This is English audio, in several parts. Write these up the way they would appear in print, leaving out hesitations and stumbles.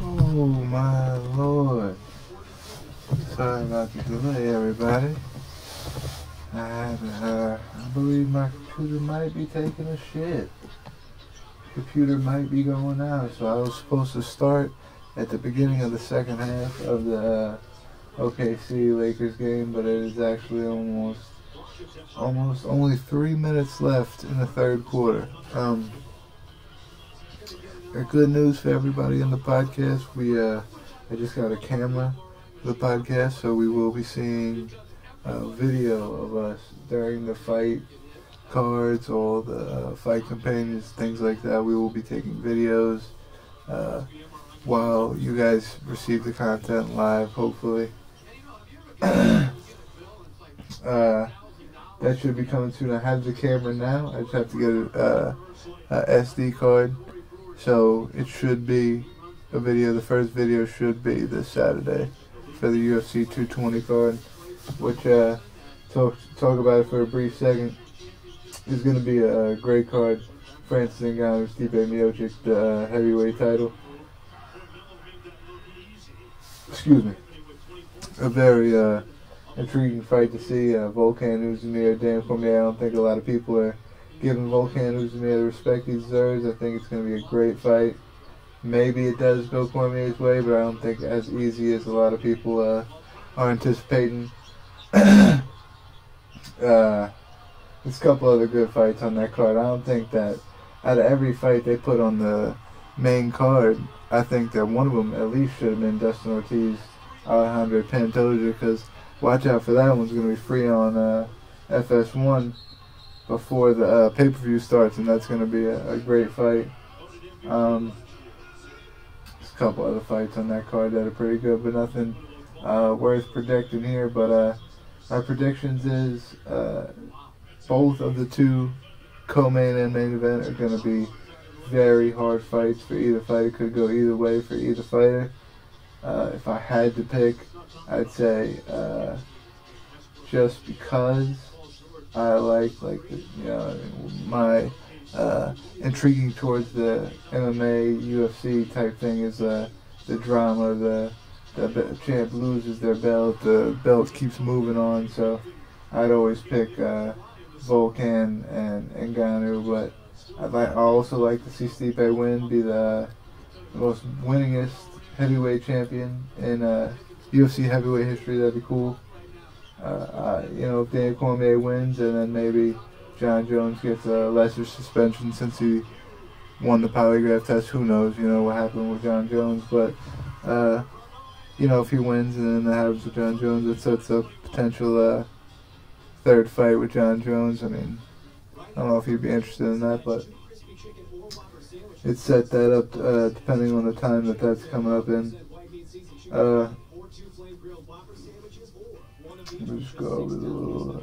Oh my lord. Sorry about the delay, everybody. I believe my computer might be taking a shit. Computer might be going out, so I was supposed to start at the beginning of the second half of the OKC Lakers game, but it is actually almost only 3 minutes left in the third quarter. Good news for everybody in the podcast. I just got a camera for the podcast, so we will be seeing a video of us during the fight cards, all the fight companions, things like that. We will be taking videos while you guys receive the content live, hopefully. That should be coming soon. I have the camera now. I just have to get a SD card. So it should be a video. The first video should be this Saturday for the UFC 220 card, which talk about it for a brief second. Is going to be a great card. Francis Ngannou, Stipe Miocic, the heavyweight title. Excuse me. A very intriguing fight to see. Volkan Oezdemir, Dan Cormier. I don't think a lot of people are giving Volkan Oezdemir the respect he deserves. I think it's going to be a great fight. Maybe it does go Cormier's way, but I don't think as easy as a lot of people are anticipating. There's a couple other good fights on that card. I don't think that out of every fight they put on the main card, I think that one of them at least should have been Dustin Ortiz, Alejandro Pantoja, because watch out for that one's going to be free on FS1 before the pay-per-view starts, and that's going to be a great fight. There's a couple other fights on that card that are pretty good, but nothing worth predicting here. But our predictions is both of the two co-main and main event are going to be very hard fights for either fighter. Could go either way for either fighter. If I had to pick, I'd say just because I like my intriguing towards the MMA UFC type thing is the drama. The champ loses their belt, the belt keeps moving on. So I'd always pick Volkan and Ngannou, but I also like to see Stipe win, be the most winningest heavyweight champion in UFC heavyweight history. That'd be cool. If Dan Cormier wins, and then maybe John Jones gets a lesser suspension since he won the polygraph test. Who knows, what happened with John Jones. But, if he wins and then that happens with John Jones, it sets up potential third fight with John Jones. I mean, I don't know if he'd be interested in that, but it set that up depending on the time that's coming up in. We'll just go over the little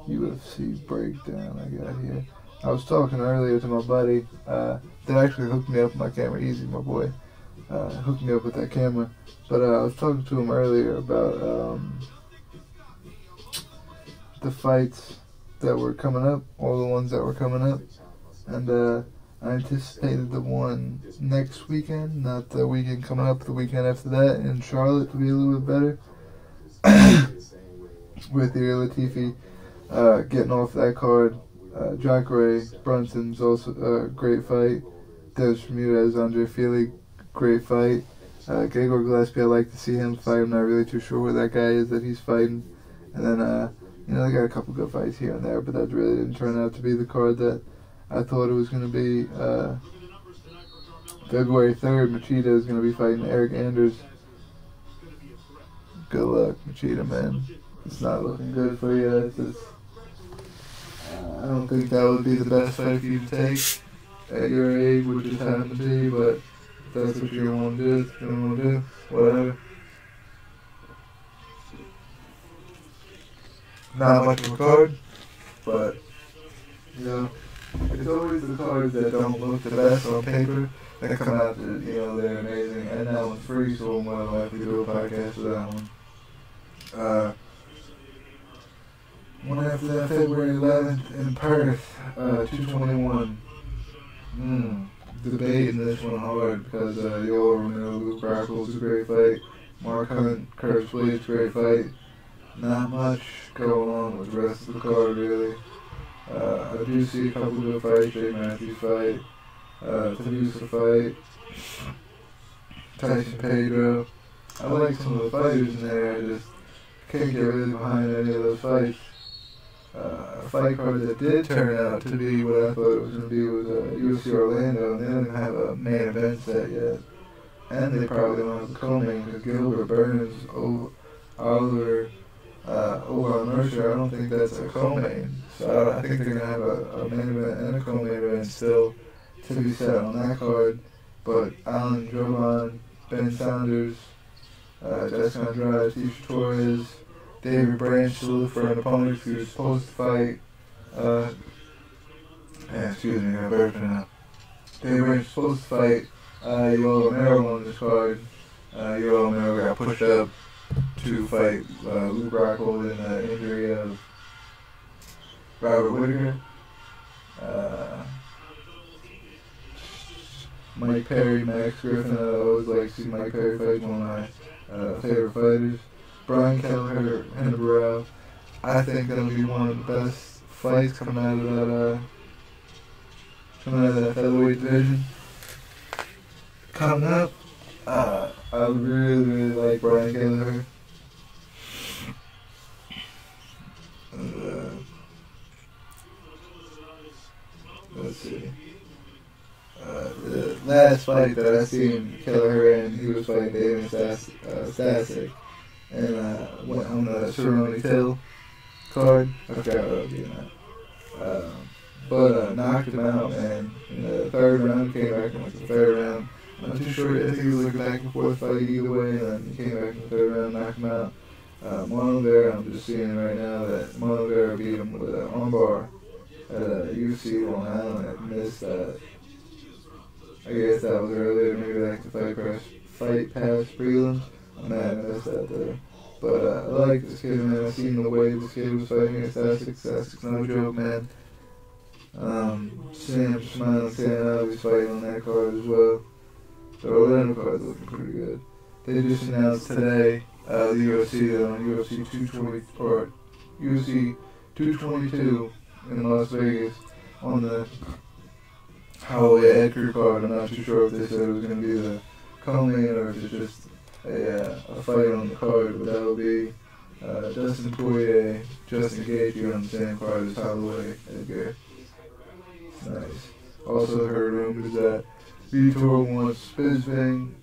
UFC breakdown I got here. I was talking earlier to my buddy that actually hooked me up with my camera. Easy, my boy. Hooked me up with that camera. But I was talking to him earlier about the fights that were coming up, all the ones that were coming up. And I anticipated the one next weekend, not the weekend coming up, the weekend after that in Charlotte to be a little bit better. With Ilir Latifi getting off that card. Jacare Brunson's also a great fight. Des Bermudez, Andre Fili, great fight. Gregor Gillespie, I like to see him fight. I'm not really too sure where that guy is that he's fighting. And then, they got a couple good fights here and there, but that really didn't turn out to be the card that I thought it was going to be. February 3rd, Machida is going to be fighting Eric Anders. Good luck, Machida, man. It's not looking good for you. I don't think that would be the best fight for you to take at your age, which just happened to be, but if that's what you want to do, whatever. Not much of a card, but, it's always the cards that don't look the best on paper that come out that, they're amazing. And that one's free, so we'll more likely do a podcast for that one. One after that, February 11th in Perth, 221. debating this one hard because you all know Luke Rockhold's a great fight. Mark Hunt, Curtis Blades, great fight. Not much going on with the rest of the card, really. I do see a couple good fights. Jake Matthews fight, Tabusa fight, Tyson Pedro. I like some of the fighters in there. I just can't get really behind any of those fights. A fight card that did turn out to be what I thought it was going to be was UFC Orlando, and they don't even have a main event set yet. And they probably don't have a co-main because Gilbert Burns, Oliver, Mercer, I don't think that's a co-main. So I think they're going to have a main event and a co-main event still to be set on that card. But Alan Jovan, Ben Saunders, Jessica Andrade, Tisha Torres, David Branch to look for an opponent who was supposed to fight. Excuse me, I better turn up. David Branch was supposed to fight Yoel Romero on this card. Yoel Romero got pushed up to fight Luke Rockhold in an injury of Robert Whittaker. Mike Perry, Max Griffin. I always like to see Mike Perry fight, one of my favorite fighters. Brian Kelleher, Henry Burrell. I think that'll be one of the best fights coming out of that featherweight division. Coming up, I really, really like Brian Kelleher. Let's see. The last fight that I seen Kelleher in, he was fighting David Stasic. And went on the Cerrone Till card. I forgot what I was doing that. But knocked him out, man. In the third round, came back in like the third round. I'm not too sure. I think it was like a back and forth fight either way. And then he came back in the third round, knocked him out. Marlon Vera, I'm just seeing right now that Marlon Vera beat him with an armbar at UFC Long Island. I missed that. I guess that was earlier. Maybe like the fight past prelims. I'm mad I missed that there. But I like this kid, man. I seen the way this kid was fighting against Stasic. Stasic's no joke, man. Sam Smiling, Sam Alves fighting on that card as well. The Orlando card's looking pretty good. They just announced today the UFC on UFC 220 or UFC 222 in Las Vegas on the Holloway Edgar card. I'm not too sure if they said it was going to be the co-main or if it's just a fight on the card, but that will be Dustin Poirier, Justin Gaethje on the same card as Holloway Edgar. Nice. Also heard rumors that Vitor wants Bisping.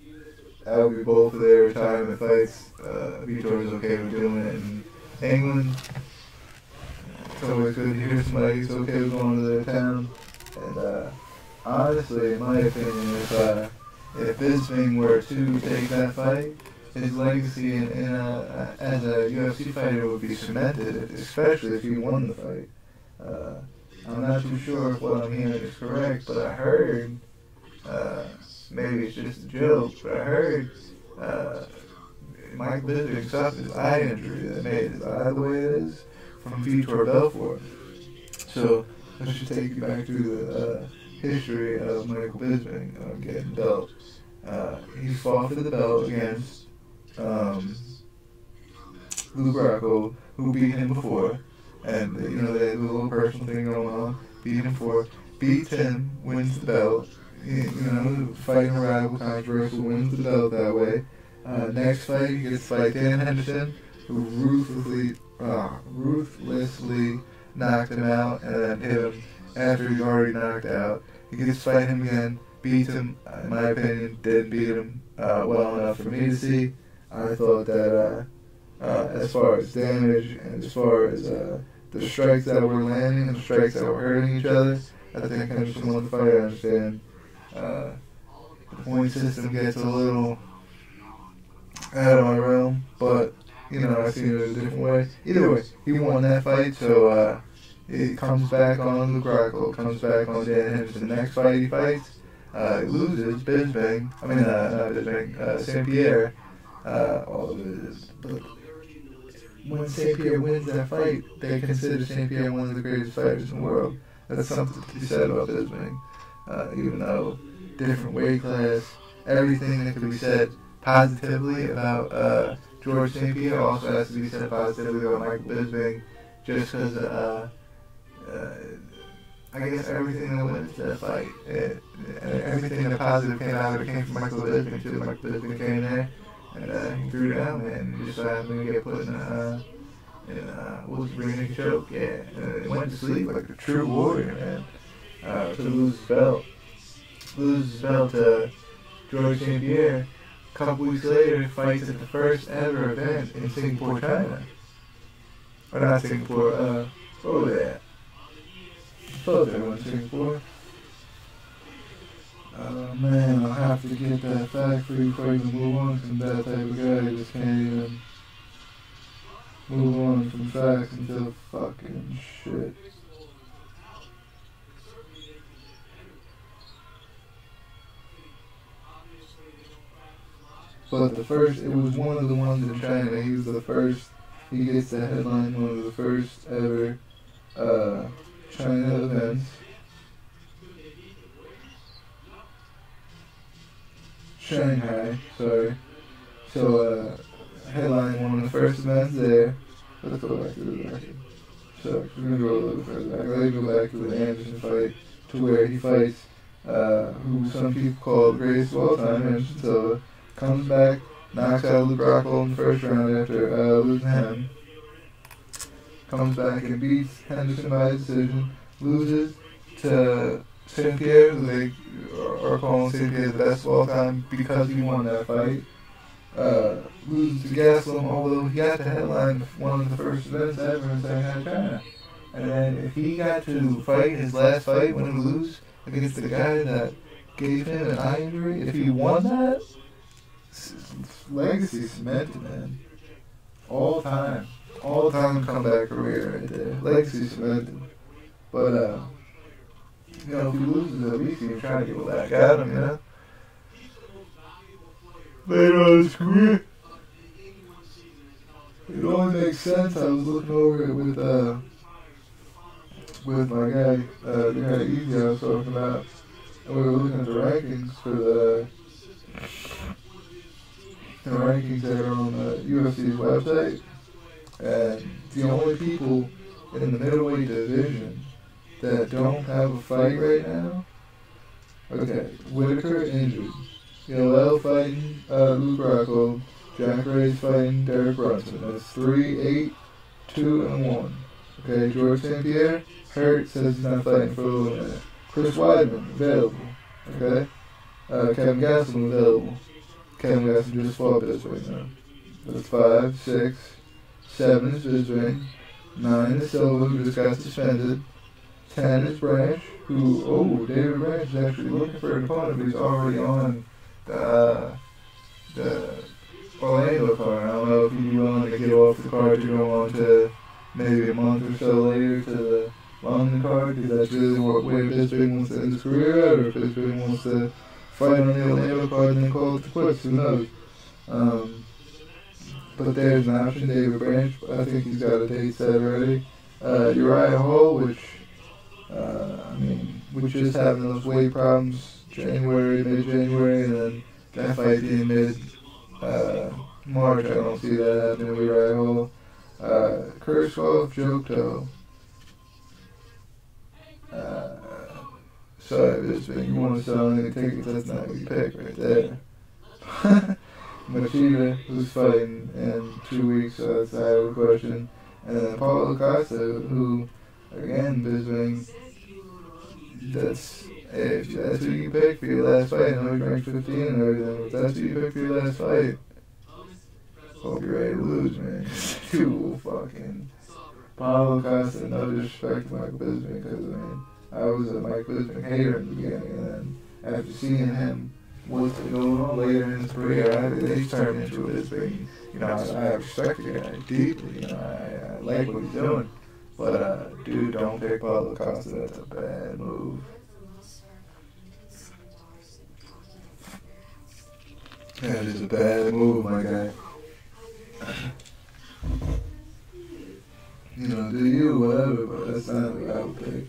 That will be both of their retirement fights. Vitor is okay with doing it in England. It's always good to hear somebody's okay with going to their town. And honestly, in my opinion, if Bisping were to take that fight, his legacy as a UFC fighter would be cemented, especially if he won the fight. I'm not too sure if what I'm hearing is correct, but I heard, maybe it's just a joke, but I heard Mike Bisping suffered his eye injury that made his eye the way it is from Vitor Belfort. So let's just take you back through the history of Michael Bisping getting belt. He fought for the belt against Luke Rockhold, who beat him before, and they had a little personal thing going on. Beats him, wins the belt. Fighting a rival, controversial, wins the belt that way. Next fight, he gets to fight Dan Henderson, who ruthlessly knocked him out and then hit him after he's already knocked out. He gets to fight him again, beats him, in my opinion, didn't beat him well enough for me to see. I thought that as far as damage and as far as the strikes that were landing and the strikes that were hurting each other, I think Henderson won the fight. I understand the point system gets a little out of my realm, but I see it a different way. Either way, he won that fight, so it comes back on Luke Rockhold, comes back on Dan Henderson. The next fight he fights, he loses Bisping. St. Pierre. But when St. Pierre wins that fight, they consider St. Pierre one of the greatest fighters in the world. That's something to be said about Bisping. Even though different weight class, everything that could be said positively about George St. Pierre also has to be said positively about Michael Bisping, just because I guess everything that went into that fight, everything that positive came out of it came from Michael Bisping too. Michael Bisping came there and he threw down, and he just happened to get put in what was the rear naked choke? Yeah, and went to sleep like a true warrior, man. To lose his belt. Loses his belt to George St. Pierre. A couple weeks later, fights at the first ever event in Singapore, China. Or not Singapore, what was that? I thought they went to Singapore. Oh man, I'll have to get that fact for you before you can move on, because I'm that type of guy who just can't even move on from facts until fucking shit. But the first, it was one of the ones in China. He was the first, he gets the headline, one of the first ever China events. Shanghai, sorry. So, headline one of the first events there. Let's go back to the record. So, we're going to go a little further back. Let's go back to the Anderson fight, to where he fights, who some people call the greatest of all time, Anderson Silva. Comes back, knocks out Luke Rockhold in the first round after losing him. Comes back and beats Henderson by decision. Loses to St. Pierre, who they are calling St. Pierre the best of all time because he won that fight. Loses to Gastelum, although he got to headline one of the first events ever in Shanghai, China. And then if he got to fight his last fight when he lose against the guy that gave him an eye injury, if he won that, legacy cemented, man. All time comeback career right there. Legacy cemented. But if he loses, at least he can try to get back at him, Later on his career, it only makes sense. I was looking over it with my guy, the guy Easy I was talking about, and we were looking at the rankings for the rankings that are on the UFC's website, and the only people in the middleweight division that don't have a fight right now, okay, Whitaker injured, Yoel fighting Luke Rockhold, Jack Ray's fighting Derek Brunson. That's 3, 8, 2, and 1. Okay, George St. Pierre hurt, says he's not fighting for a little minute. Chris Weidman available. Okay, Kevin Gastelum available. Kevin Gastelum just fought Bisping now. That's 5, 6, 7 is Bisping, 9 is Silva, who just got suspended, 10 is Branch, David Branch is actually looking for an opponent, but he's already on the Orlando card. I don't know if he'd be willing to get off the card to go on to maybe a month or so later to the London card, because that's really where Bisping wants to end his career at, or if Bisping wants to fight on the Orlando card and then call it quits, who knows. But there's an option. David Branch, I think he's got a date set already. Uriah Hall, which is having those weight problems mid-January, and then that fight being mid-March. I don't see that happening with Uriah Hall. Kurskov, Jokto. Sorry, Bisping, you want to sell any tickets, that's not what you pick right there. Machida, who's fighting in 2 weeks, so that's out of the question. And then Paulo Costa, who, again, Bisping, if that's who you pick for your last fight, I know you ranked 15 and everything, but if that's who you pick for your last fight, hope you're ready to lose, man. You fucking Paulo Costa, no disrespect to Michael Bisping, because, I was a Mike Bisping hater in the beginning, and then after seeing him, what's going on later in his career, he's turned into a Bisping. I respect the guy deeply. I like what he's doing. But, dude, don't pick Paulo Costa. That's a bad move. That is a bad move, my guy. Do you, whatever, but that's not what I would pick.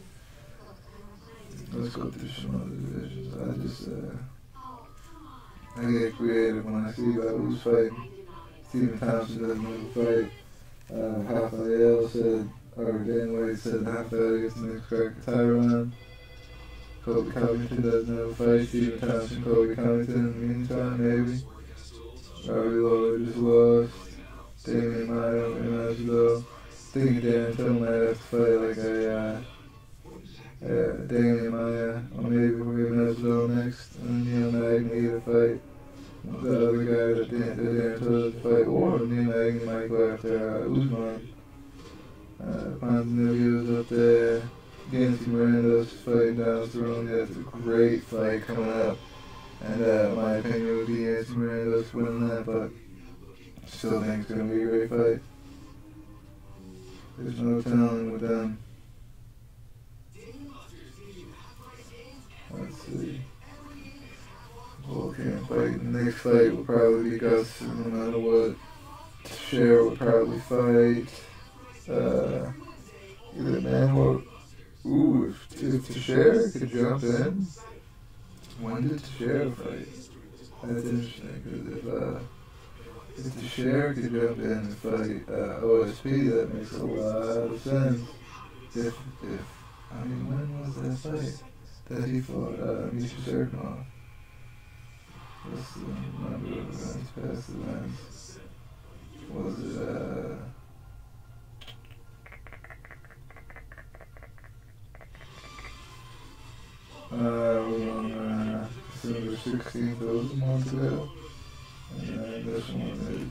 Let's go through some other divisions. I get creative when I see about who's fighting. Stephen Thompson doesn't want to fight. Rafael said, or Dan White said, Rafael gets the next crack at Tyron. Kobe Covington doesn't have a fight. Stephen Thompson, Kobe Covington in the meantime, maybe. Robbie Lawler just lost. Damian Maia and Masvidal. Thinking Dan Till might have to fight like Damian Maia, or maybe we're giving Masvidal next, and Neil Magny to fight. The other guy that Dan Till to fight, or Neil Magny might go after Usman. Ponzinibbio's up there. Gansey Miranda's fighting down the throne. That's a great fight coming up. And my opinion would be Gansey Miranda's winning that, but still think it's going to be a great fight. There's no telling with them. Let's see. Volkan fight. The next fight will probably be Gus, no matter what. Cher will probably fight. Either Manuel. Ooh, if Cher could jump in. When did Cher fight? That's interesting, because if Cher could jump in and fight OSP, that makes a lot of sense. When was that fight that he fought Misha Serkinov? What's the number of events, past events? Was it, on December 16th, that was a month ago. And then this one is,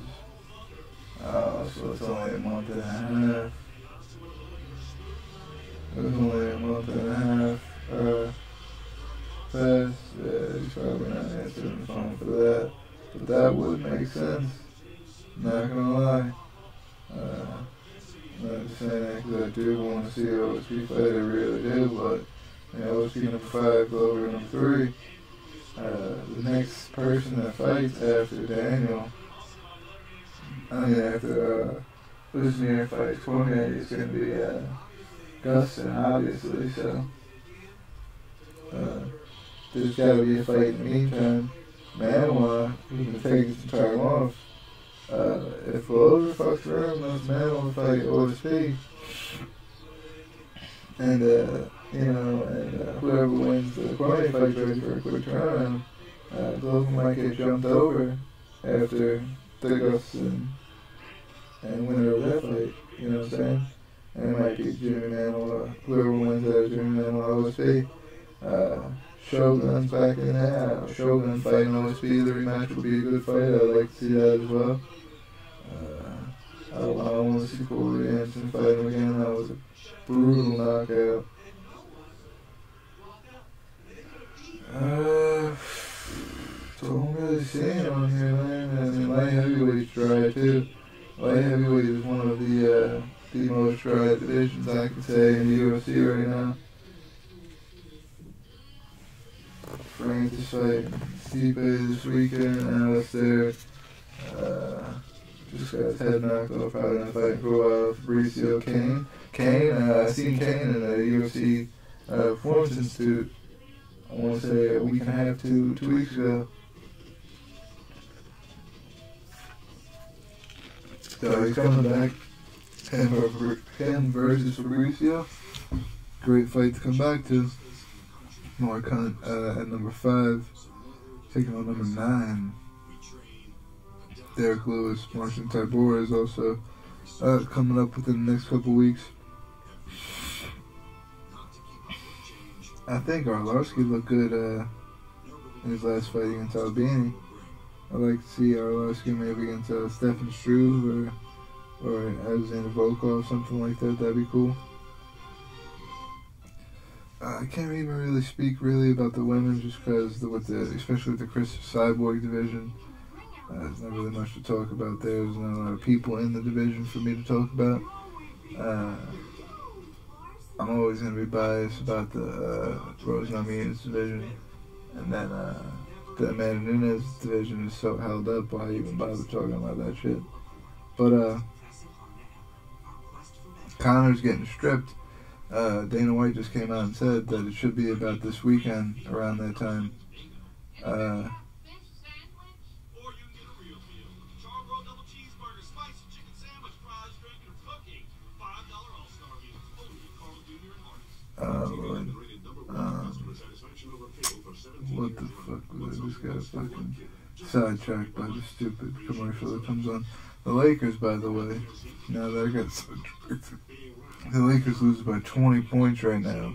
so it's only a month and a half. It was only a month and a half past. Yeah, he's probably not answering the phone for that. But that would make sense. Not gonna lie. I'm not just saying that because I do want to see OSP fight, I really do, but OSP number 5, Glover number 3. The next person that fights after Daniel, after Usman fights Cormier, is going to be Gustin, obviously, so there's got to be a fight in the meantime. Manoa, who's been taking some time off, if Glover fucks around, lets Manoa fight OSP, and whoever wins the Cormier fight ready for a quick turnaround, Glover might get jumped over after the Gustin and winner of that fight, you know what I'm saying? And it might be Jimmy Manoa, whoever wins that is Jimmy Manoa OSP. Shogun's back in there. Shogun fighting OSP, the rematch would be a good fight. I'd like to see that as well. I want to see Corey Anderson fight him again. That was a brutal knockout. So I'm really seeing on here, man. I mean, light heavyweight's dry too. Light heavyweight is one of the most dry divisions I could say in the UFC right now. Francis fight Stipe this weekend, Alistair just got his head knocked off, probably not fighting for a while. Fabricio I seen Kane in a UFC Performance Institute, I want to say a week and a half, 2 weeks ago. So he's coming back, him versus Fabricio. Great fight to come back to. Mark Hunt at number 5, taking on number 9. Derek Lewis, Marcin Tybura is also coming up within the next couple weeks. I think Arlovski looked good in his last fight against Albini. I'd like to see Arlovski maybe against Stefan Struve or Alexander Volkov, something like that. That'd be cool. I can't even really speak about the women just because, especially with the Chris Cyborg division, there's not really much to talk about there. There's not a lot of people in the division for me to talk about. I'm always going to be biased about the Rose Namajunas division, and then the Amanda Nunes division is so held up, why even bother talking about that shit. But Connor's getting stripped. Dana White just came out and said that it should be about this weekend around that time. What the fuck was I just got fucking sidetracked by the stupid commercial that comes on. The Lakers, by the way, now that I got sidetracked, the Lakers lose by 20 points right now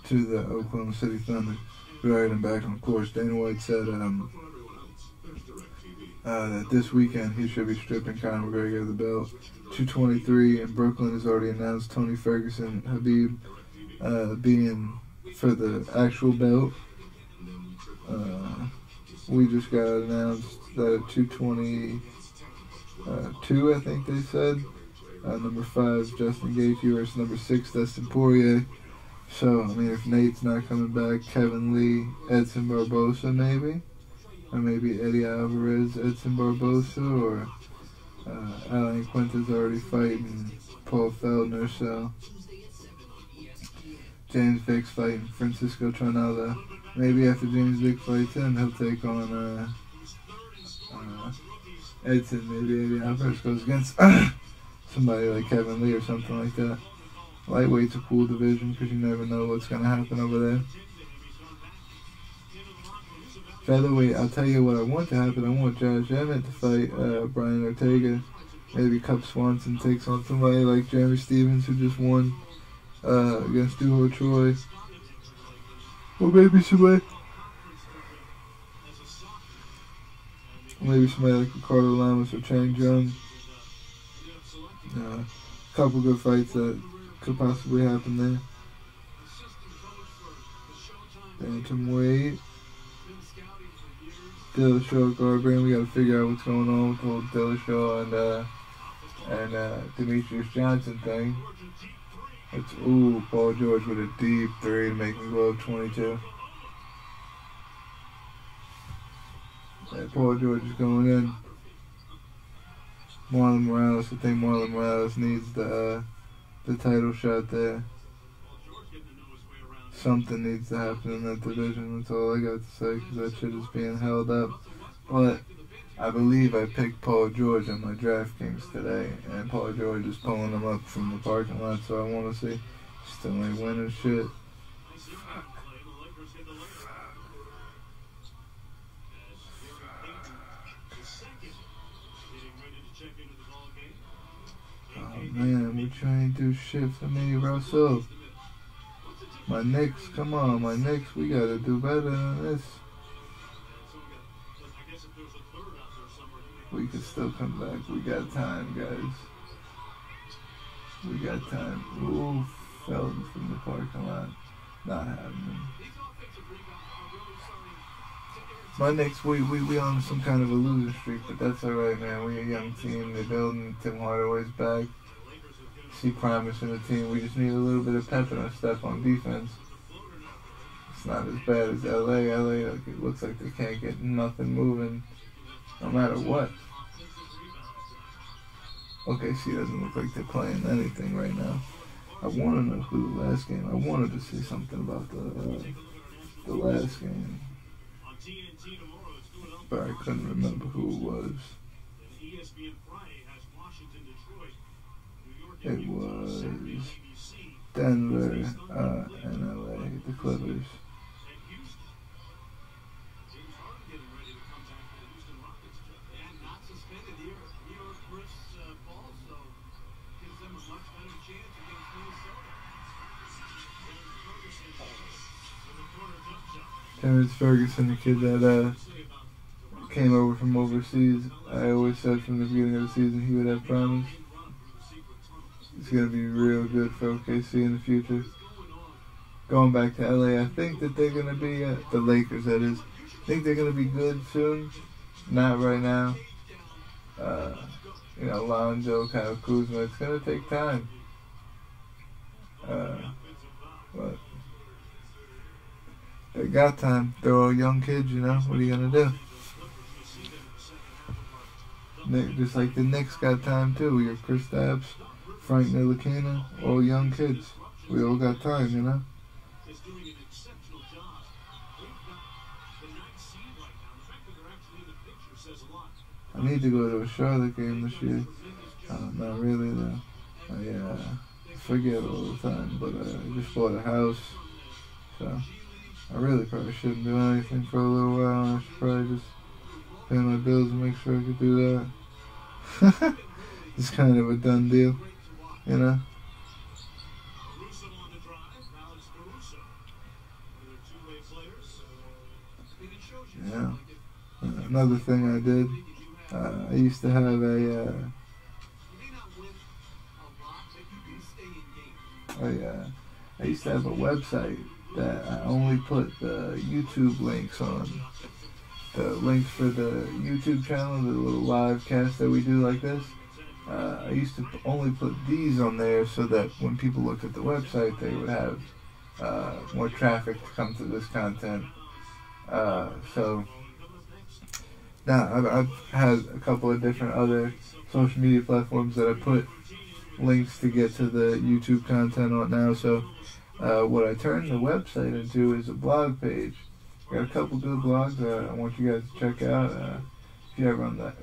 to the Oklahoma City Thunder. Right and back on course. Dana White said that this weekend he should be stripping Conor McGregor of the belt. 223 in Brooklyn has already announced Tony Ferguson, Habib being for the actual belt. We just got announced that at 222, I think they said. Number 5, Justin Gaethje versus number 6, Dustin Poirier. So, I mean, if Nate's not coming back, Kevin Lee, Edson Barbosa maybe. Or maybe Eddie Alvarez, Edson Barbosa, or Alan Quinta's already fighting Paul Feldner, so James Vick's fighting Francisco Trinaldo. Maybe after James Vick fights him, he'll take on Edson. Maybe Eddie Alvarez goes against somebody like Kevin Lee or something like that. Lightweight's a cool division because you never know what's going to happen over there. Featherweight, I'll tell you what I want to happen. I want Josh Emmett to fight Brian Ortega. Maybe Cub Swanson takes on somebody like Jeremy Stevens, who just won against Duho Troy. Or maybe somebody like Ricardo Lamas or Chang Jung. A couple good fights that could possibly happen there. Bantamweight. Dillashaw, Garbrandt. We got to figure out what's going on with the whole Dillashaw and Demetrius Johnson thing. It's Paul George with a deep 3 to make him go up 22. Yeah, Paul George is going in. Marlon Morales, I think Marlon Morales needs the title shot there. Something needs to happen in that division. That's all I got to say, because that shit is being held up. But I believe I picked Paul George on my DraftKings today, and Paul George is pulling them up from the parking lot, so I want to see. Still ain't winning shit. Fuck. Oh man, we trying to do shit for me, Russell. My Knicks, come on, my Knicks, we gotta do better than this. We can still come back. We got time, guys. We got time. Ooh, Felton from the parking lot. Not happening. My Knicks, we on some kind of a losing streak, but that's alright, man. We a young team. They're building. Tim Hardaway's back. See promise in the team. We just need a little bit of pep in our step on defense. It's not as bad as LA. LA, like, it looks like they can't get nothing moving, no matter what. OKC doesn't look like they're playing anything right now. I want to know who the last game. I wanted to say something about the last game, but I couldn't remember who it was. It was Denver and LA, the Clippers. Terrence Ferguson, the kid that came over from overseas. I always said from the beginning of the season he would have promise. It's going to be real good for OKC in the future. Going back to LA, I think that they're going to be, the Lakers that is, I think they're going to be good soon. Not right now. Lonzo, Kyle Kuzma, it's going to take time. But they got time. They're all young kids, you know. What are you going to do? Just like the Knicks got time too. We got Kristaps, Frank Ntilikina, all young kids. We all got time, you know. I need to go to a Charlotte game this year. Not really though. I forget all the time, but I just bought a house, so I really probably shouldn't do anything for a little while. I should probably just pay my bills and make sure I could do that. It's kind of a done deal, you know? Yeah. Another thing I did, I used to have I used to have a website that I only put the YouTube links on. The links for the YouTube channel, the little live cast that we do like this. I used to only put these on there so that when people looked at the website, they would have more traffic to come to this content. So now I've had a couple of different other social media platforms that I put links to get to the YouTube content on now. So what I turned the website into is a blog page. Got a couple good blogs I want you guys to check out. If you're ever on the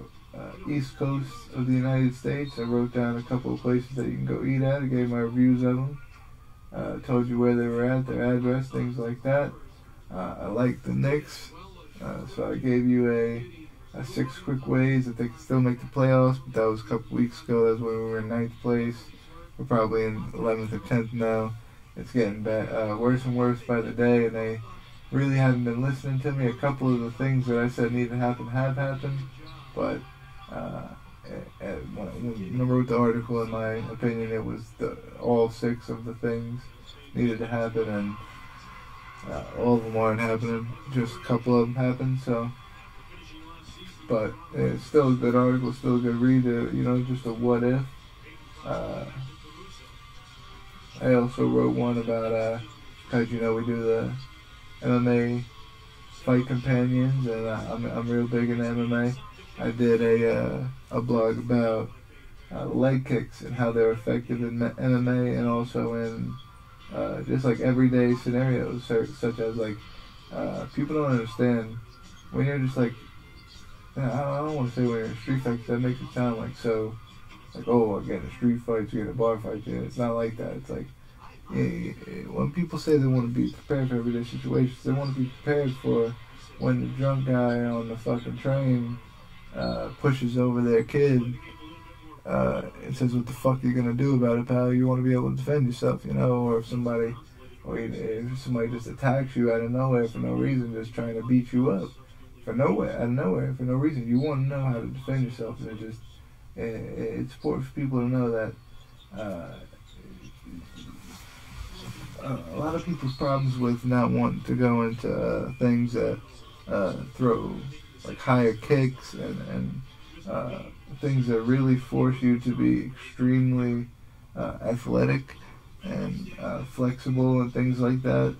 East Coast of the United States, I wrote down a couple of places that you can go eat at. I gave my reviews of them. Told you where they were at, their address, things like that. I like the Knicks, so I gave you a 6 quick ways that they can still make the playoffs, but that was a couple weeks ago. That's when we were in 9th place. We're probably in 11th or 10th now. It's getting worse and worse by the day, and they really haven't been listening to me. A couple of the things that I said needed to happen have happened, but when I wrote the article, in my opinion, it was all 6 of the things needed to happen, and all of them aren't happening. Just a couple of them happened. So, but it's still a good article, still a good read. Just a what if. I also wrote one about because we do the MMA fight companions, and I'm real big into MMA. I did a blog about leg kicks and how they're effective in MMA and also in just like everyday scenarios, such as like people don't understand when you're just like, I don't want to say when you're in a street fight, 'cause that makes it sound like so like, oh, I get in a street fight, you get a bar fight. Yeah, it's not like that. It's like, when people say they want to be prepared for everyday situations, they want to be prepared for when the drunk guy on the fucking train pushes over their kid and says, what the fuck are you going to do about it, pal? You want to be able to defend yourself, or if somebody just attacks you out of nowhere for no reason, just trying to beat you up out of nowhere for no reason. You want to know how to defend yourself, and it's important for people to know that a lot of people's problems with not wanting to go into things that throw like higher kicks and things that really force you to be extremely athletic and flexible and things like that.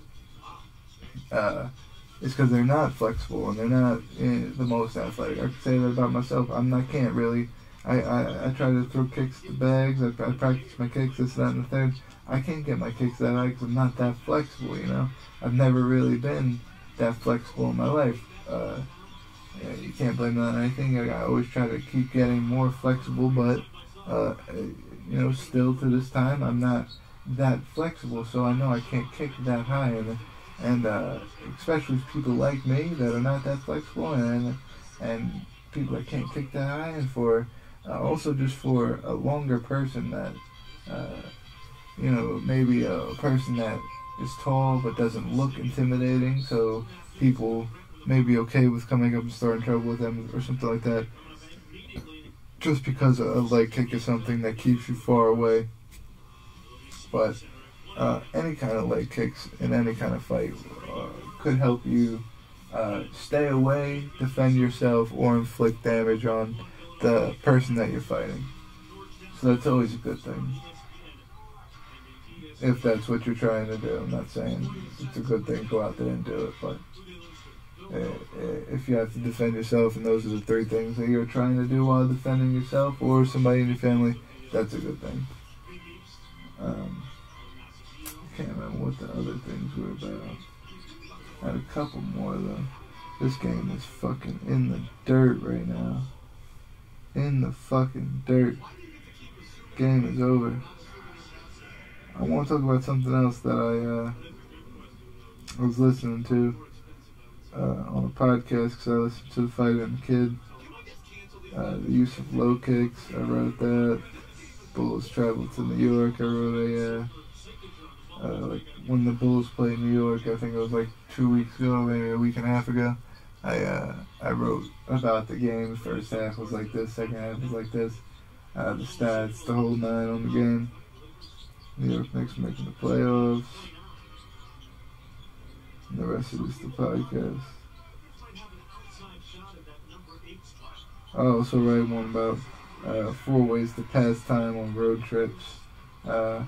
It's because they're not flexible and they're not the most athletic. I can say that about myself. I can't really. I try to throw kicks to bags. I practice my kicks, this, that, and the third. I can't get my kicks that high because I'm not that flexible, I've never really been that flexible in my life. You can't blame me on anything. I always try to keep getting more flexible, but, still to this time, I'm not that flexible, so I know I can't kick that high. And especially people like me that are not that flexible, and people that can't kick that high, and for also just for a longer person that maybe a person that is tall but doesn't look intimidating, so people may be okay with coming up and starting trouble with them or something like that, just because a leg kick is something that keeps you far away. But any kind of leg kicks in any kind of fight could help you stay away, defend yourself, or inflict damage on the person that you're fighting. So that's always a good thing, if that's what you're trying to do. I'm not saying it's a good thing, go out there and do it, but if you have to defend yourself, and those are the 3 things that you're trying to do while defending yourself or somebody in your family, that's a good thing. I can't remember what the other things were about. I had a couple more though. This game is fucking in the dirt right now. In the fucking dirt. Game is over. I want to talk about something else that I was listening to on a podcast because I listened to the Fighting Kid. The use of low kicks, I wrote that. Bulls traveled to New York. I wrote like when the Bulls played New York, I think it was like 2 weeks ago, maybe a week and a half ago. I wrote about the game. The first half was like this, second half was like this. The stats, the whole nine on the game. New York Knicks making the playoffs. And the rest of it's the podcast. I also write one about 4 ways to pass time on road trips. And,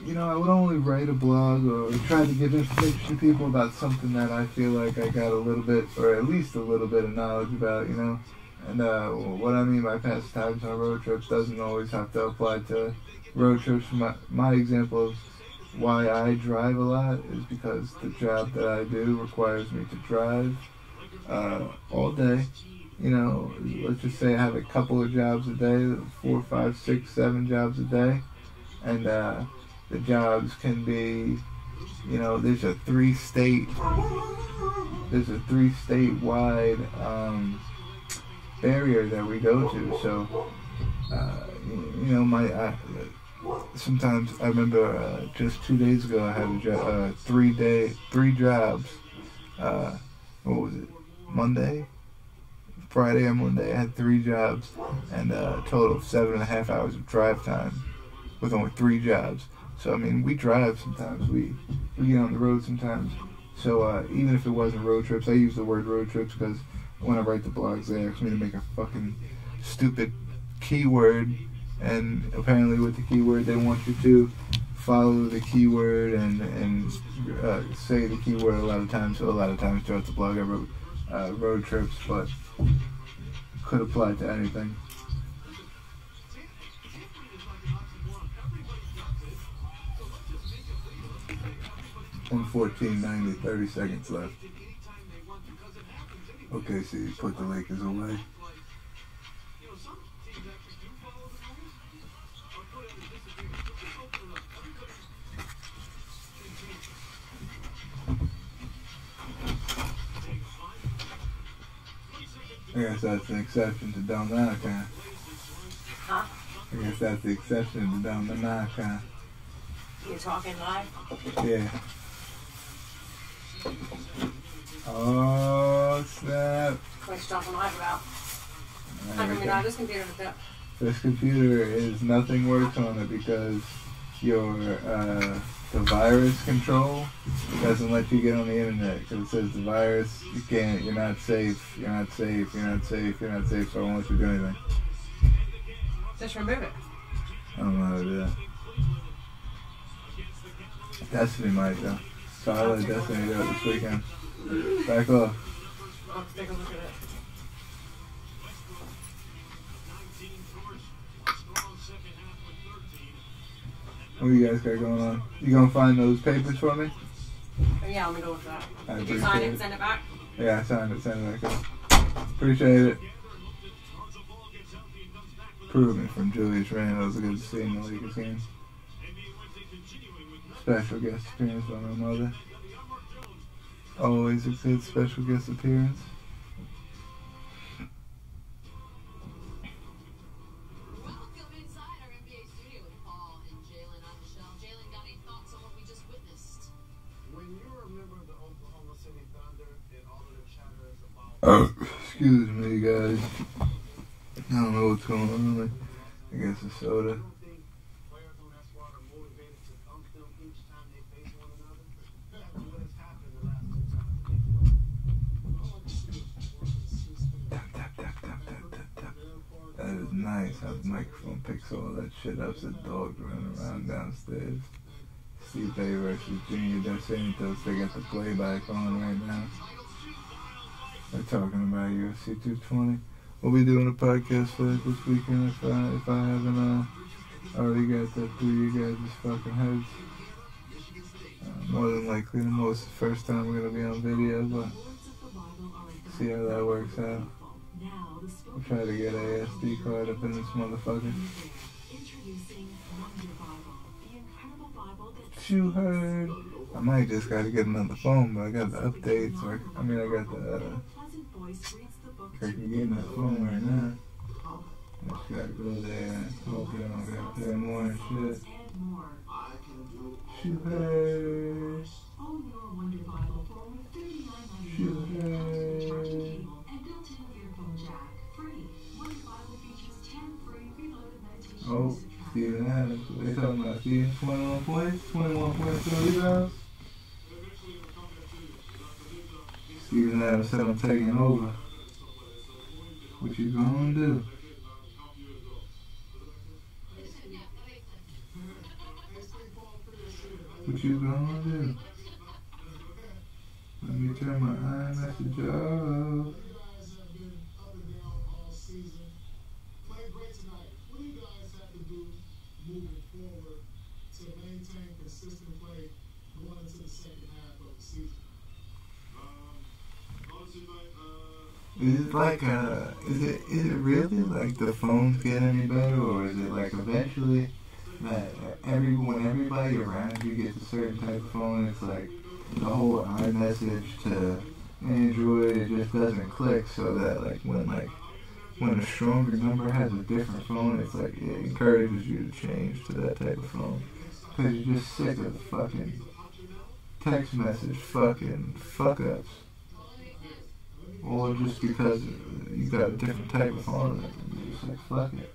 you know, I would only write a blog or try to give information to people about something that I feel like I got a little bit, or at least a little bit of knowledge about, you know. And what I mean by pastimes on road trips doesn't always have to apply to road trips. My example of why I drive a lot is because the job that I do requires me to drive all day. You know, let's just say I have a couple of jobs a day, 4, 5, 6, 7 jobs a day. And the jobs can be, you know, there's a 3-state-wide barrier that we go to. So, you know, sometimes I remember just 2 days ago I had a 3 jobs. What was it? Friday and Monday. I had 3 jobs and a total of 7.5 hours of drive time with only 3 jobs. So I mean, we drive sometimes. We get on the road sometimes. So even if it wasn't road trips, I use the word road trips because when I write the blogs, they ask me to make a fucking stupid keyword, and apparently with the keyword they want you to follow the keyword and say the keyword a lot of times. So a lot of times throughout the blog I wrote road trips, but could apply to anything. On 14:90, 30 seconds left. Okay, so you put the Lakers away. I guess that's an exception to Dominica. Huh? I guess that's the exception to Dominica. You're talking live? Yeah. Oh, snap. What you talking live about? I mean, this computer is up. This computer is nothing works on it because your the virus control doesn't let you get on the internet because it says the virus, you're not safe, so I won't let you do anything. Just remove it. I don't know how to do that. Destiny might though. So I'll let Destiny do it this weekend. Back off. Let's take a look at it. What do you guys got going on? You gonna find those papers for me? Yeah, I'm gonna go with that. I Did you sign it and send it back? Yeah, I signed it, send it back up. Appreciate it. Improvement from Julius Randle. It was good to see in the Lakers game. Special guest appearance by my mother. Always a good special guest appearance. Welcome inside our NBA studio with Paul and Jalen on the show. Jalen, got any thoughts on what we just witnessed? When you remember the Oklahoma City Thunder and all of the chatter is about... Excuse me, guys. I don't know what's going on. I guess it's soda. I don't think players on that squad are motivated to thump them each time they face one another. That's what has happened the last 2 times they Tap, tap, tap, tap, tap, tap, tap. That is nice how the microphone picks all that shit up. The dog running around downstairs. Steve A versus Junior Dos Santos. They got the playback on right now. They're talking about UFC 220. We'll be doing a podcast for it this weekend if I haven't already got that through you guys' fucking heads. More than likely, the first time we're gonna be on video, but see how that works out. We'll try to get a SD card up in this motherfucker. Shoe heard. I might just gotta get another phone, but I got the updates. Or I mean, I got the. I can get my phone right now. Just gotta go there. Hopefully, I don't gotta pay more and shit. Shoe heard. Shoe heard. Oh, Steven Adams. They talking about Steven 21 points? 21 points for rebounds? Steven Adams said I'm taking over. What you gonna do? What you gonna do? Let me turn my iMessage off. Moving forward to maintain consistent play going into the second half of the season. Is it like is it really like the phones get any better, or is it like eventually that when everybody around you gets a certain type of phone, it's like the whole iMessage to Android, it just doesn't click, so that like when a stronger number has a different phone, it's like it encourages you to change to that type of phone. Because you're just sick of the fucking text message fucking fuck-ups. Or just because you got a different type of phone, you're just like, fuck it.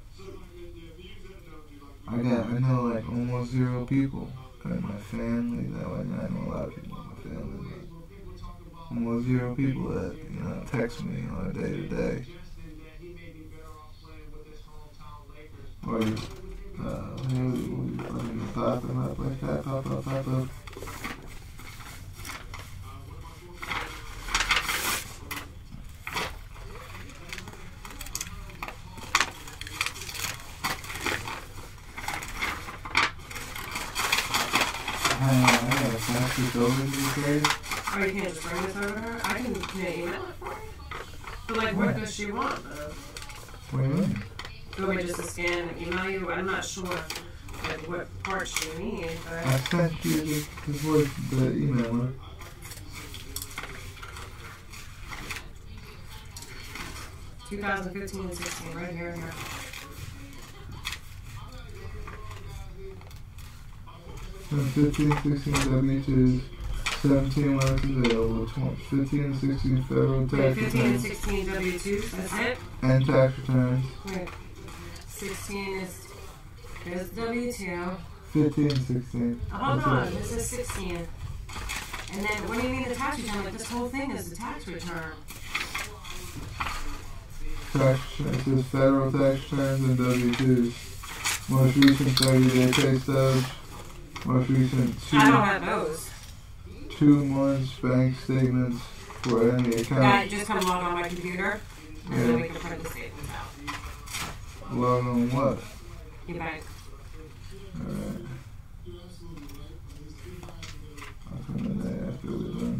I know like almost 0 people in my family, though I know a lot of people in my family, but almost 0 people that, you know, text me on a day-to-day. Or you, fucking pop them up like that, pop up. I gotta pass this over to you, Grace. Oh, you can't just bring this over to her? I can email it for you. But like, what does she want, though? What do you mean? Do you want me just to scan and email you? I'm not sure like what parts you need, but... I sent you the email, huh? 2015 and 16, right here. 15, 16 W2s, 17 when it's available, 15 and 16 federal tax Wait, 15 and returns, 16 W-2s, that's it? and tax returns. Wait, 16 is, there's W-2. 15 and 16. Hold on, this is 16. And then, what do you mean the tax return? Like, this whole thing is the tax return. Tax returns, it says federal tax returns and W2s. Most recent 30-day pay stubs. Most recent I don't have those. 2 months bank statements for any account. Yeah, just come log on my computer, and then we can print the statements out. Log on what? Your bank. Alright. I'll come in there after we're done.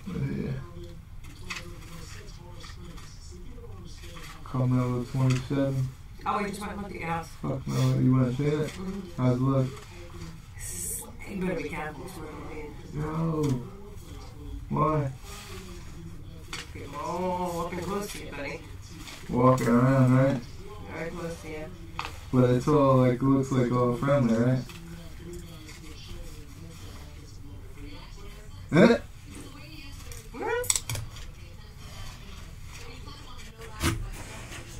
But yeah. Carmelo 27. Oh, you just want to look at your house. Fuck no, you want to see it? Mm-hmm. How's it look? You better be careful. Yo. Why? Oh, walking close to you, buddy. Walking around, right? Very close to you. But it's all like, looks like all friendly, right? Eh?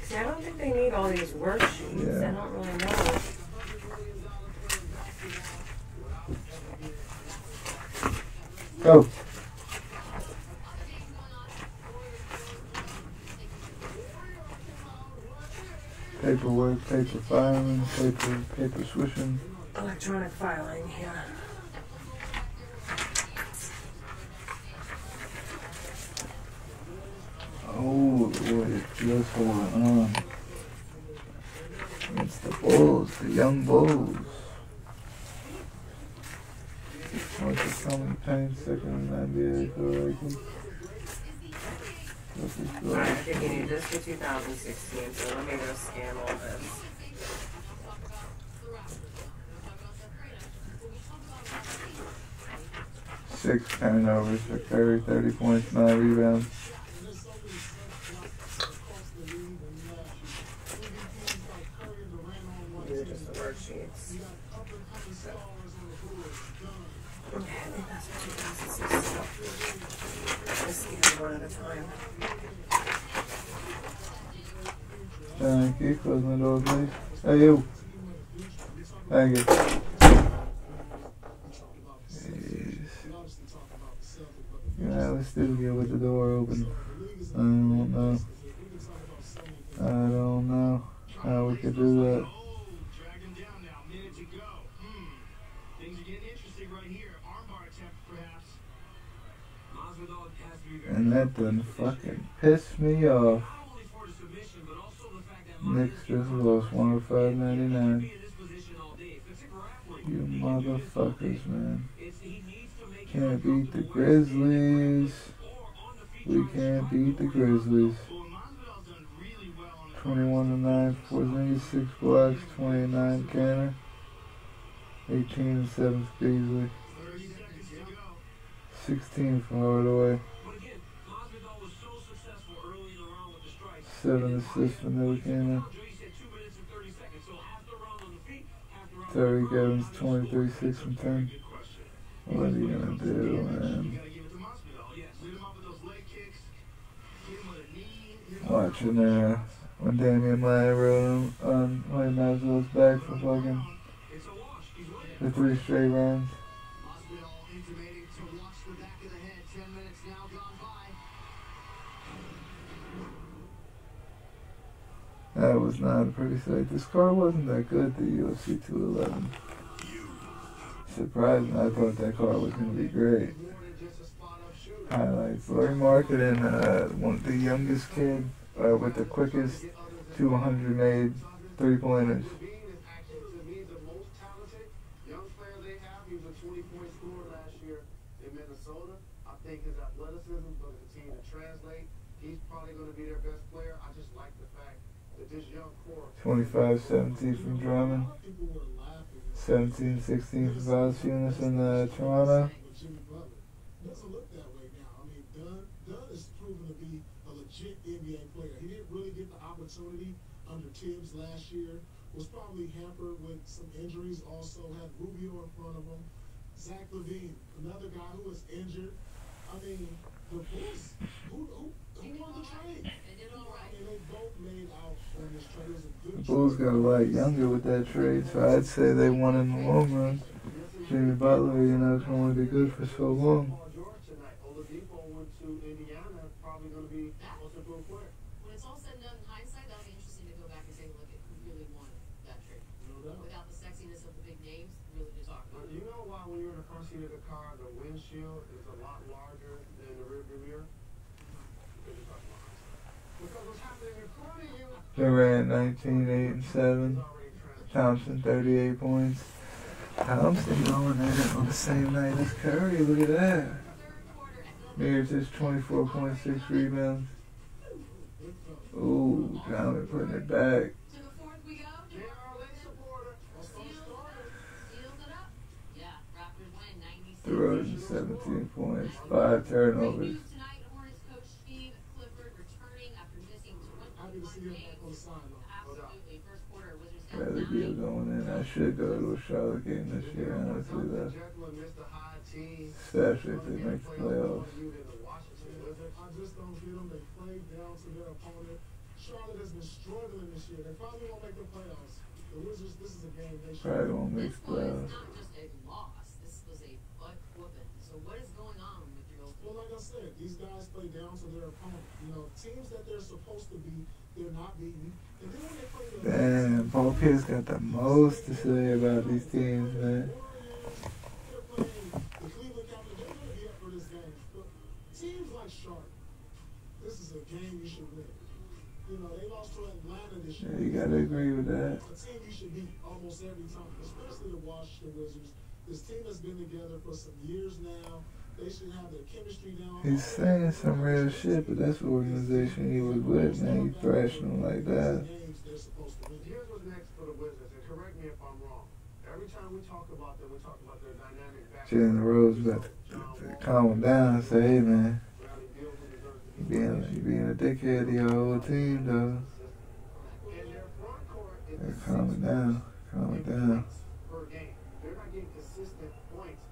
See, I don't think they need all these worksheets. Yeah. I don't really know. Go. Paperwork, paper filing, paper swishing. Electronic filing here. Oh, what is just going on? It's the Bulls, the young Bulls. What's the coming pain second in the NBA? Alright, I think you need this for 2016, so let me go scan all this. 6 turnovers for Curry, 30 points, 9 rebounds. These are just the worksheets. Okay, I think that's for 2006. Let's see one at a time. Thank you. Close my door, please. Hey, you. Thank you. Jeez. You have a studio with the door open. I don't know. I don't know how we could do that. And that done fucking pissed me off. Knicks just lost 105.99. You motherfuckers, man. Can't beat the Grizzlies. We can't beat the Grizzlies. 21-9 Porzingis, 6 blocks, 29 Canner, 18-7 Beasley, 16 from Hardaway, 7 assists from Noah Cannon, 30 Evans, 23, 6 from 10. What are you gonna do, man? Watching when Damian Lillard wrote on Clay Maxwell's back for fucking the 3 straight rounds. That was not a pretty sight. This car wasn't that good, the UFC 211. Surprising, I thought that car was going to be great. Highlights. Larry Marketing, one of the youngest kid with the quickest 200 made 3-pointers. I think his athleticism is going to continue to translate. He's probably going to be their best player. I just like the fact that this young core. 25-17 from Drummond. 17-16 from Valanciunas in Toronto. Doesn't look that way now. I mean, Dunn is proven to be a legit NBA player. He didn't really get the opportunity under Tibbs last year. Was probably hampered with some injuries. Also had Rubio in front of him. Zach LaVine, another guy who was injured. I mean, the Bulls, who won the trade? I mean, they both made out on this trade. It was a good The Bulls got a lot younger with that trade, so I'd say they won in the long run. Jimmy Butler, you know, can only be good for so long. Oladipo went to Indiana, probably going to be closer to a player. When it's all said and done in hindsight, that'll be interesting to go back and take a look at who really won that trade. No doubt. Without the sexiness of the big names, really to talk about. You know why when you're in the front seat of the car, the windshield is a lot larger than the rearview mirror? Because what's happening in front of you Durant, 19, 8 and 7. Thompson, 38 points. Thompson going at it on the same night as Curry. Look at that. Miritich, 24.6 rebounds. Ooh, Drummond putting it back. To the fourth we go. Seals it up. Yeah, Raptors win 96. DeRozan, 17 points, 5 turnovers. Tonight, Hornets coach Steve Clifford returning after missing happy to see 21 him back on the games. sideline. Absolutely. First quarter, Wizards down Rather be 9. going in. I should go to a Charlotte game this year, honestly, though. Jacqueline missed a high team. Especially if they make the playoffs. I just don't get them. They play down to their opponent. Charlotte has been struggling this year. They probably won't make the playoffs. The Wizards, this is a game they should. Probably won't make This the was playoffs. not just a loss. This was a butt whooping. So what is going on with your old team? Well, like I said, these guys play down to their opponent. You know, teams that they're supposed to beat, they're not beating. And then when they play the Damn, Paul Pierce got the most to say about these teams, man. they're playing the Cleveland Cavaliers. They're going to be up for this game. But teams like Charlotte, this is a game you should win. You know, they lost to Atlanta this year. Yeah, you gotta agree with that. A team you should beat almost every time, especially the Washington Wizards. This team has been together for some years now. They should have their chemistry down. He's saying some real shit, but that's the organization he was with, man. He thrashing them like that. Games they're supposed to win. Here's what's next for the Wizards, and correct me if I'm wrong. Every time we talk about them, we talk about their dynamic back. Jalen Rose about to calm him down and say, hey man, you being a dickhead to your whole team though. Calm it down. Calm it down.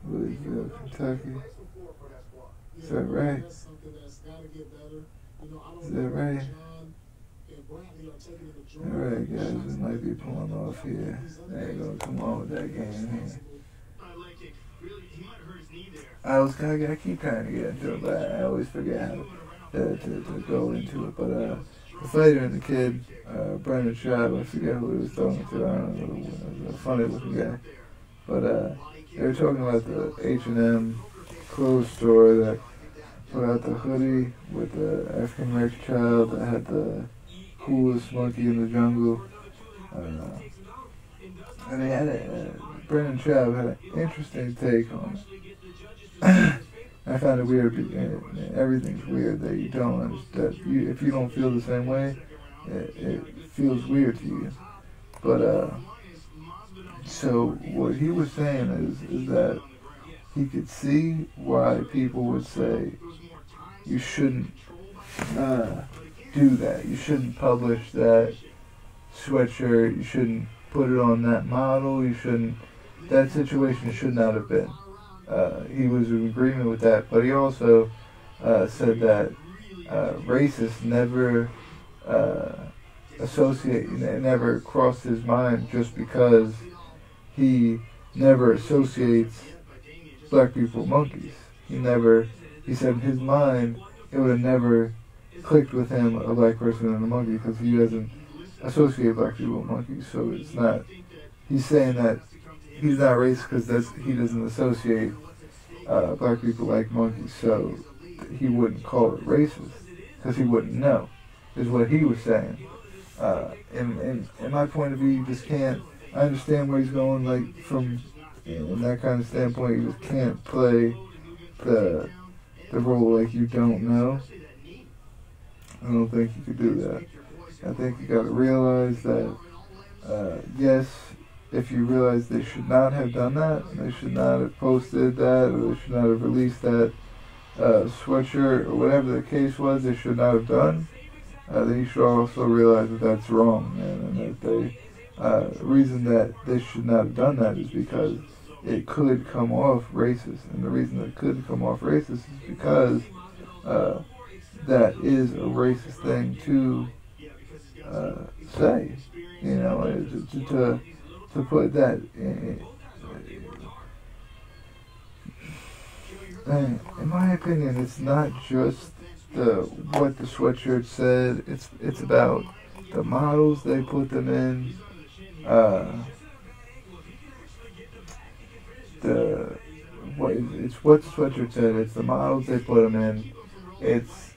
Louisville, Kentucky. Is that right? Is that right? Alright guys, we might be pulling off here. They ain't gonna come on with that game here. I keep trying to get into it, but I always forget how to go into it. But the fighter and the kid, Brendan Schaub, I forget who he was talking to. I don't know, it was a funny looking guy. But they were talking about the H&M clothes store that put out the hoodie with the African American child that had the coolest monkey in the jungle. And they had Brendan Schaub had an interesting take on it. I found it weird. Everything's weird that you don't understand. If you don't feel the same way, it feels weird to you. But so what he was saying is that he could see why people would say you shouldn't do that. You shouldn't publish that sweatshirt. You shouldn't put it on that model. You shouldn't. That situation should not have been. He was in agreement with that, but he also said that racists never never crossed his mind just because he never associates black people with monkeys. He said in his mind, it would have never clicked with him, a black person and a monkey, because he doesn't associate black people with monkeys. So it's not, he's saying that he's not racist because he doesn't associate black people like monkeys, so he wouldn't call it racist because he wouldn't know, is what he was saying. In my point of view, you just can't. I understand where he's going, like from in that kind of standpoint. You just can't play the role like you don't know. I don't think you could do that. I think you got to realize that yes. If you realize they should not have done that, they should not have posted that, or they should not have released that sweatshirt, or whatever the case was, they should not have done, then you should also realize that that's wrong, and that the reason that they should not have done that is because it could come off racist, and the reason that it could come off racist is because that is a racist thing to say, you know, to put that in my opinion, it's not just what the sweatshirt said. It's about the models they put them in. It's what the sweatshirt said. It's the models they put them in. It's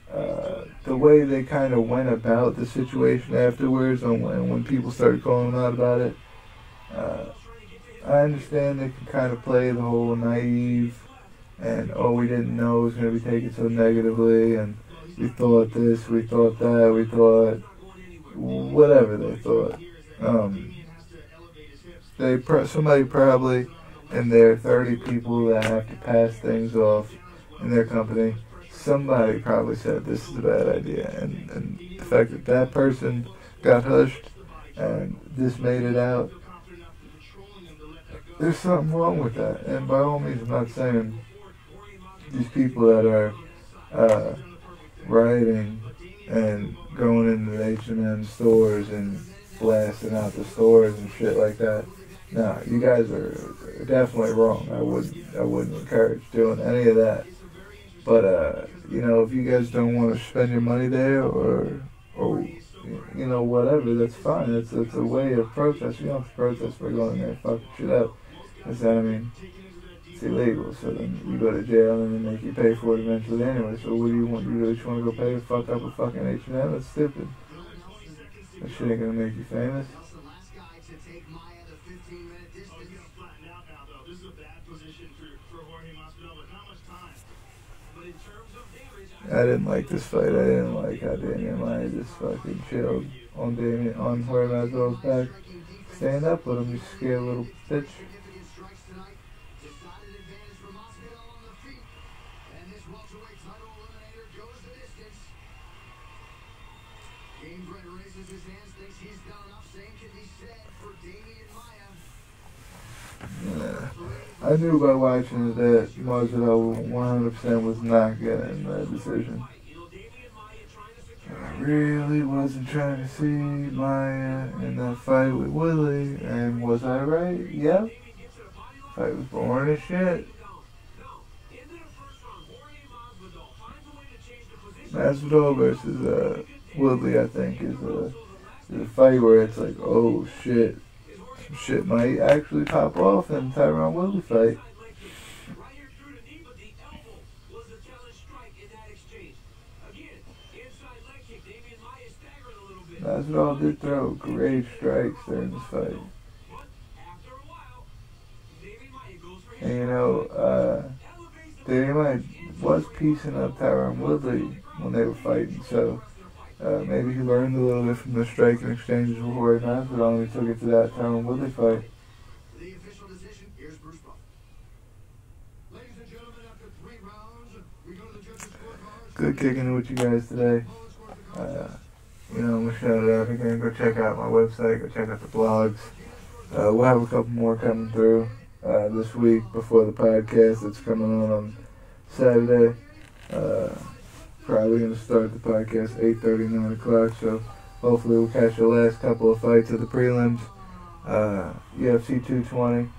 the way they kind of went about the situation afterwards, and when people started calling out about it. I understand they can kind of play the whole naive and, oh, we didn't know it was going to be taken so negatively, and we thought this, we thought that, we thought whatever they thought. Somebody probably in their 30 people that have to pass things off in their company, somebody probably said this is a bad idea, and the fact that that person got hushed and this made it out, there's something wrong with that. And by all means, I'm not saying these people that are rioting and going into the H&M stores and blasting out the stores and shit like that. No, you guys are definitely wrong. I wouldn't encourage doing any of that. But you know, if you guys don't want to spend your money there, or you know, whatever, that's fine. It's a way of protest. You don't have to protest by going in there and fucking shit up. That's what I mean. It's illegal, so then you go to jail and they make you pay for it eventually anyway. So what do you want? You really just want to go pay to fuck up a fucking H&M? That's stupid. That shit ain't gonna make you famous. I didn't like this fight. I didn't like how Damian Maia just fucking chilled on Jorge Masvidal's back. Stand up with him, you scared little bitch. Fred raises his hands, thinks he's done enough. Same can be said for Damian Maia. I knew by watching it that Masvidal 100% was not getting the decision. I really wasn't trying to see Maya in that fight with Woodley, and was I right? Yep. Fight was boring as shit. Masvidal versus Woodley, I think, is a fight where it's like, oh shit, some shit might actually pop off in Tyron Woodley fight. Masvidal did throw great strikes during this fight. And you know, Damian Maia was piecing up Tyron Woodley when they were fighting, so maybe he learned a little bit from the striking exchanges before Masvidal and he took it to that Tyron Woodley fight. The official decision, here's Bruce Buff. Ladies and gentlemen, after 3 rounds, we go to the judges' scorecards. Good kicking it with you guys today. You know, I'm going to shout it out again. Go check out my website. Go check out the blogs. We'll have a couple more coming through this week before the podcast that's coming on Saturday. Probably going to start the podcast 8:30, 9 o'clock. So hopefully we'll catch the last couple of fights of the prelims. UFC 220.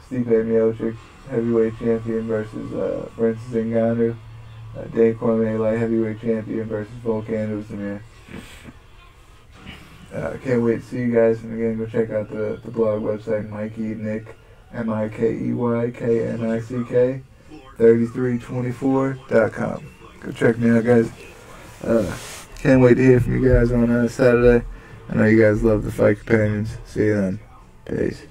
Stipe Miocic, heavyweight champion versus Francis Ngannou. Dave Cormier, light heavyweight champion versus Volkan Ozdemir. Can't wait to see you guys. And again, go check out the blog website, Mikeynick, MIKEYKNICK, 3324.com. Go check me out, guys. Can't wait to hear from you guys on Saturday. I know you guys love the Fight Companions. See you then. Peace.